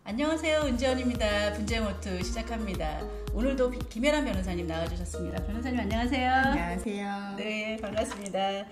안녕하세요. 은지원입니다. 분쟁오투 시작합니다. 오늘도 김혜란 변호사님 나와주셨습니다. 변호사님 안녕하세요. 안녕하세요. 네, 반갑습니다.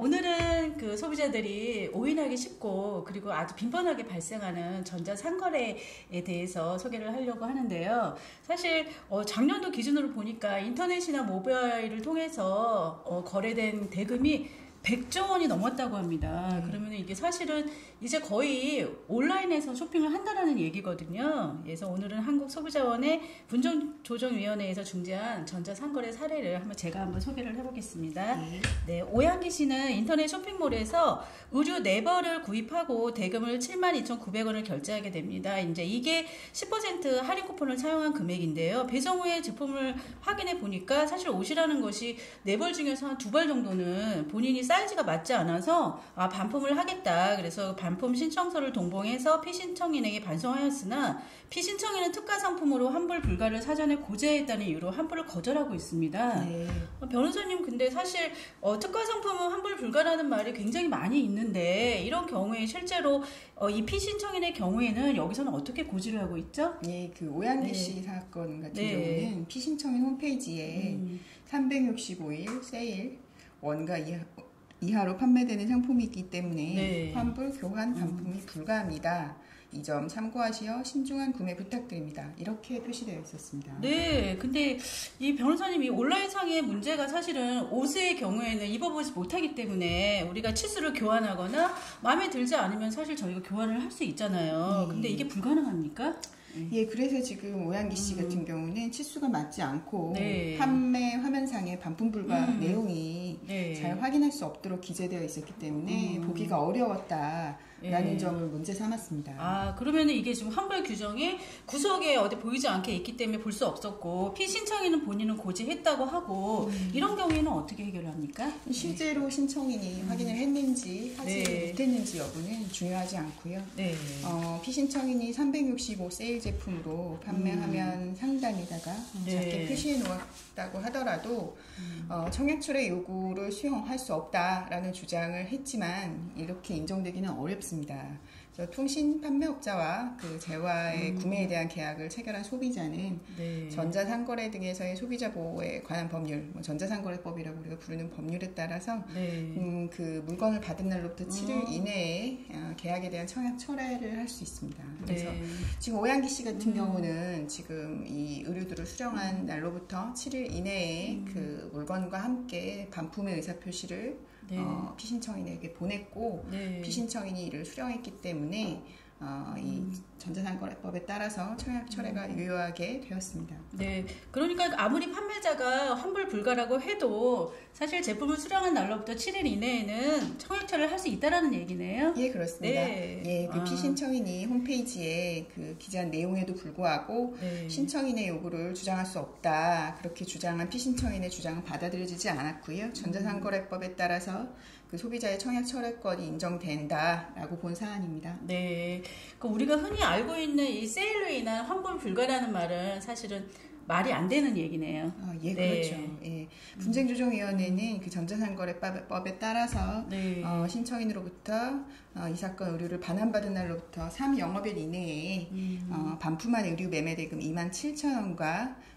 오늘은 그 소비자들이 오인하기 쉽고 그리고 아주 빈번하게 발생하는 전자상거래에 대해서 소개를 하려고 하는데요. 사실 작년도 기준으로 보니까 인터넷이나 모바일을 통해서 거래된 대금이 100조 원이 넘었다고 합니다. 그러면 이게 사실은 이제 거의 온라인에서 쇼핑을 한다는 얘기거든요. 그래서 오늘은 한국소비자원의 분쟁조정위원회에서 중재한 전자상거래 사례를 제가 한번 소개를 해보겠습니다. 네, 오양기 씨는 인터넷 쇼핑몰에서 의류 4벌을 구입하고 대금을 72,900원을 결제하게 됩니다. 이제 이게 10% 할인 쿠폰을 사용한 금액인데요. 배송 후에 제품을 확인해 보니까 사실 옷이라는 것이 4벌 중에서 한 2벌 정도는 본인이 사이즈가 맞지 않아서 반품을 하겠다. 그래서 반품 신청서를 동봉해서 피신청인에게 반송하였으나 피신청인은 특가 상품으로 환불 불가를 사전에 고지했다는 이유로 환불을 거절하고 있습니다. 네. 변호사님 근데 사실 특가 상품은 환불 불가라는 말이 굉장히 많이 있는데 이런 경우에 실제로 이 피신청인의 경우에는 여기서는 어떻게 고지를 하고 있죠? 예, 그 오양기 씨 사건 같은 네. 경우는 피신청인 홈페이지에 365일 세일 원가 이하로 판매되는 상품이 있기 때문에 환불, 교환, 반품이 불가합니다. 이 점 참고하시어 신중한 구매 부탁드립니다. 이렇게 표시되어 있었습니다. 네, 근데 이 변호사님이 온라인상의 문제가 사실은 옷의 경우에는 입어보지 못하기 때문에 우리가 치수를 교환하거나 마음에 들지 않으면 사실 저희가 교환을 할 수 있잖아요. 근데 이게 불가능합니까? 예, 그래서 지금 오양기 씨 같은 경우는 치수가 맞지 않고 판매 화면상에 반품 불가 내용이 잘 확인할 수 없도록 기재되어 있었기 때문에 보기가 어려웠다라는 점을 문제 삼았습니다. 그러면 이게 지금 환불 규정이 구석에 어디 보이지 않게 있기 때문에 볼 수 없었고 피신청인은 본인은 고지했다고 하고 이런 경우에는 어떻게 해결을 합니까? 실제로 신청인이 확인을 했는지 하지 못했는지 여부는 중요하지 않고요. 피신청인이 365 세일 제품으로 판매하면 상단에다가 작게 표시해 놓았다고 하더라도 청약철의 요구를 수용할 수 없다라는 주장을 했지만 이렇게 인정되기는 어렵습니다. 통신 판매업자와 그 재화의 구매에 대한 계약을 체결한 소비자는 전자상거래 등에서의 소비자 보호에 관한 법률, 전자상거래법이라고 우리가 부르는 법률에 따라서 그 물건을 받은 날로부터 7일 이내에 계약에 대한 청약 철회를 할 수 있습니다. 그래서 지금 오양기 씨 같은 경우는 지금 이 의류들을 수령한 날로부터 7일 이내에 그 물건과 함께 반품의 의사표시를 피신청인에게 보냈고 피신청인이 이를 수령했기 때문에 이 전자상거래법에 따라서 청약 철회가 유효하게 되었습니다. 네, 그러니까 아무리 판매자가 환불 불가라고 해도 사실 제품을 수령한 날로부터 7일 이내에는 청약 철회를 할 수 있다라는 얘기네요. 예, 그렇습니다. 그 피신청인이 홈페이지에 그 기재한 내용에도 불구하고 신청인의 요구를 주장할 수 없다. 그렇게 주장한 피신청인의 주장은 받아들여지지 않았고요. 전자상거래법에 따라서 그 소비자의 청약 철회권이 인정된다라고 본 사안입니다. 네, 그러니까 우리가 흔히 알고 있는 이 세일로 인한 환불 불가라는 말은 사실은 말이 안 되는 얘기네요. 예, 그렇죠. 분쟁조정위원회는 그 전자상거래법에 따라서 신청인으로부터 이 사건 의류를 반환받은 날로부터 3영업일 이내에 반품한 의류 매매대금 27,000원과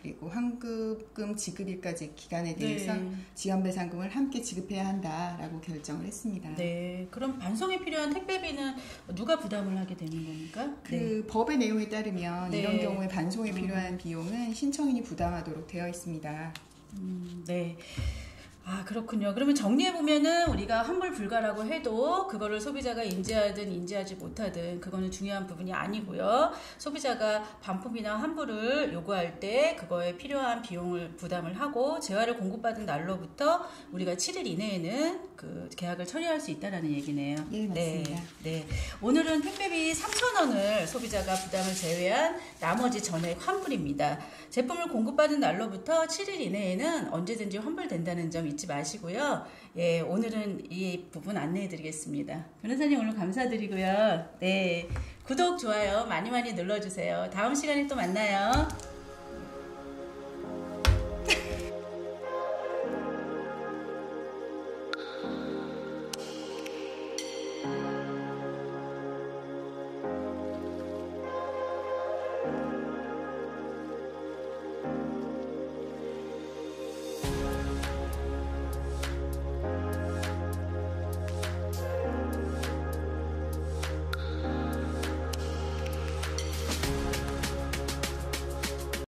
그리고 환급금 지급일까지 기간에 대해서 지연배상금을 함께 지급해야 한다라고 결정을 했습니다. 네, 그럼 반송에 필요한 택배비는 누가 부담을 하게 되는 겁니까? 그 법의 내용에 따르면 이런 경우에 반송에 필요한 비용은 신청인이 부담하도록 되어 있습니다. 네. 그렇군요. 그러면 정리해보면은 우리가 환불 불가라고 해도 그거를 소비자가 인지하든 인지하지 못하든 그거는 중요한 부분이 아니고요. 소비자가 반품이나 환불을 요구할 때 그거에 필요한 비용을 부담을 하고 재화를 공급받은 날로부터 우리가 7일 이내에는 그 계약을 처리할 수 있다는 얘기네요. 예, 맞습니다. 네. 오늘은 택배비 3,000원을 소비자가 부담을 제외한 나머지 전액 환불입니다. 제품을 공급받은 날로부터 7일 이내에는 언제든지 환불된다는 점 잊지 마시고요. 예, 오늘은 이 부분 안내해 드리겠습니다. 변호사님 오늘 감사드리고요. 네, 구독, 좋아요 많이 눌러주세요. 다음 시간에 또 만나요.